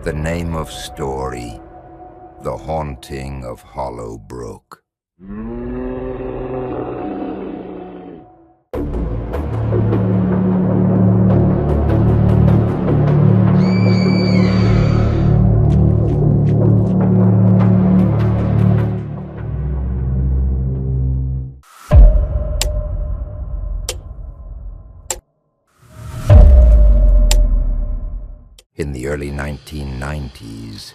The name of story, The Haunting of Hollowbrook. In the early 1990s,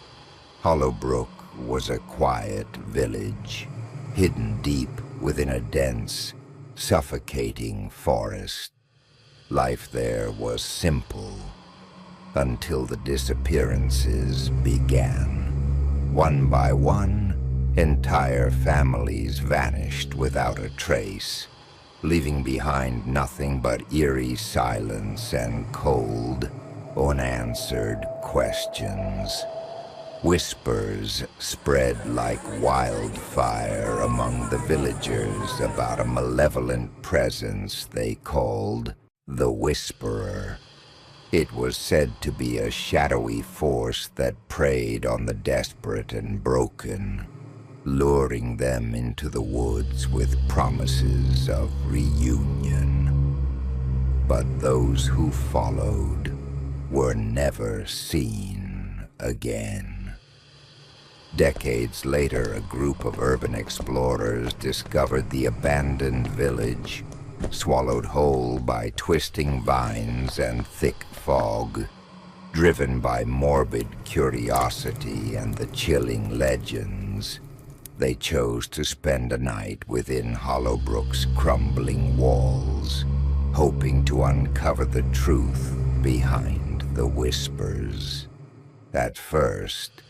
Hollowbrook was a quiet village, hidden deep within a dense, suffocating forest. Life there was simple, until the disappearances began. One by one, entire families vanished without a trace, leaving behind nothing but eerie silence and cold, unanswered questions. Whispers spread like wildfire among the villagers about a malevolent presence they called the Whisperer. It was said to be a shadowy force that preyed on the desperate and broken, luring them into the woods with promises of reunion. But those who followed were never seen again. Decades later, a group of urban explorers discovered the abandoned village, swallowed whole by twisting vines and thick fog. Driven by morbid curiosity and the chilling legends, they chose to spend a night within Hollowbrook's crumbling walls, hoping to uncover the truth behind the whispers. At first,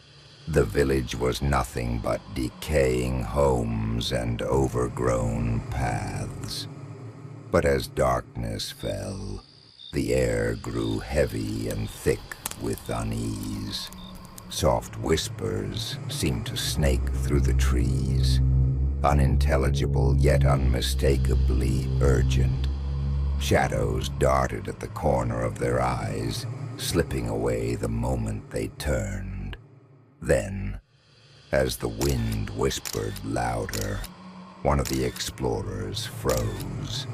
the village was nothing but decaying homes and overgrown paths. But as darkness fell, the air grew heavy and thick with unease. Soft whispers seemed to snake through the trees, unintelligible yet unmistakably urgent. Shadows darted at the corner of their eyes, slipping away the moment they turned. Then, as the wind whispered louder, one of the explorers froze.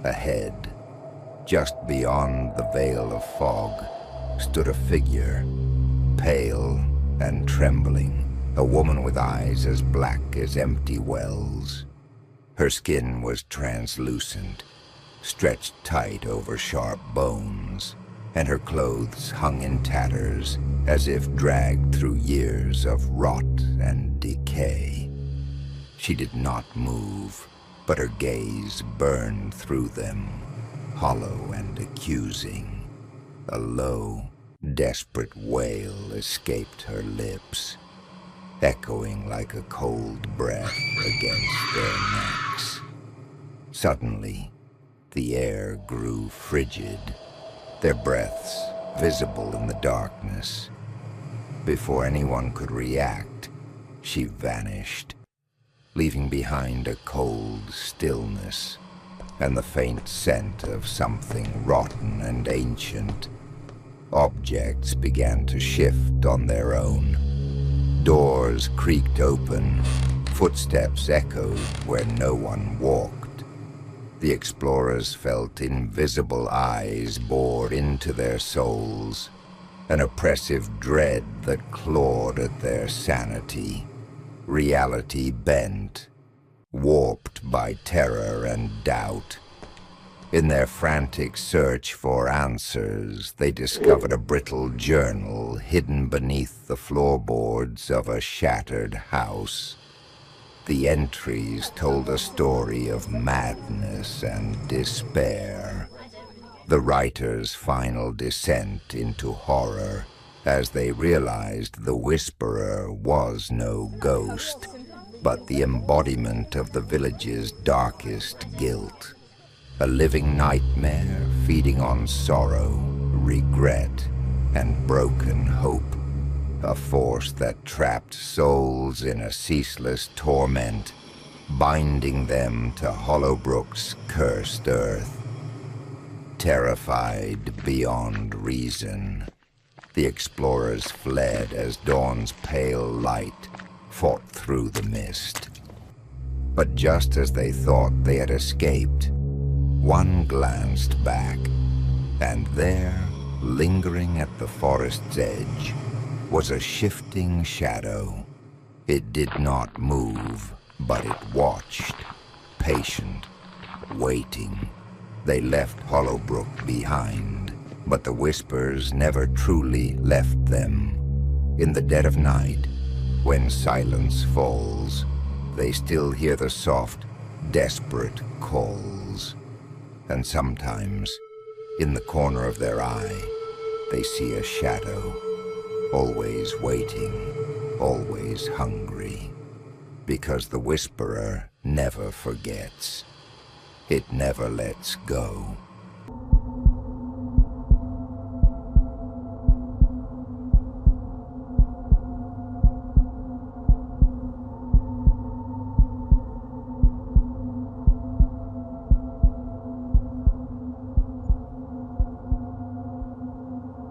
Ahead, just beyond the veil of fog, stood a figure, pale and trembling, a woman with eyes as black as empty wells. Her skin was translucent, stretched tight over sharp bones, and her clothes hung in tatters as if dragged through years of rot and decay. She did not move, but her gaze burned through them, hollow and accusing. A low, desperate wail escaped her lips, echoing like a cold breath against their necks. Suddenly, the air grew frigid, their breaths visible in the darkness. Before anyone could react, she vanished, leaving behind a cold stillness and the faint scent of something rotten and ancient. Objects began to shift on their own. Doors creaked open, footsteps echoed where no one walked. The explorers felt invisible eyes bore into their souls, an oppressive dread that clawed at their sanity. Reality bent, warped by terror and doubt. In their frantic search for answers, they discovered a brittle journal hidden beneath the floorboards of a shattered house. The entries told a story of madness and despair, the writer's final descent into horror as they realized the Whisperer was no ghost, but the embodiment of the village's darkest guilt, a living nightmare feeding on sorrow, regret, and broken hope. A force that trapped souls in a ceaseless torment, binding them to Hollowbrook's cursed earth. Terrified beyond reason, The explorers fled as dawn's pale light fought through the mist. But just as they thought they had escaped, one glanced back, and there, lingering at the forest's edge, was a shifting shadow. It did not move, but it watched, patient, waiting. They left Hollowbrook behind, but the whispers never truly left them. In the dead of night, when silence falls, they still hear the soft, desperate calls. And sometimes, in the corner of their eye, they see a shadow, always waiting, always hungry, because the whisperer never forgets. It never lets go.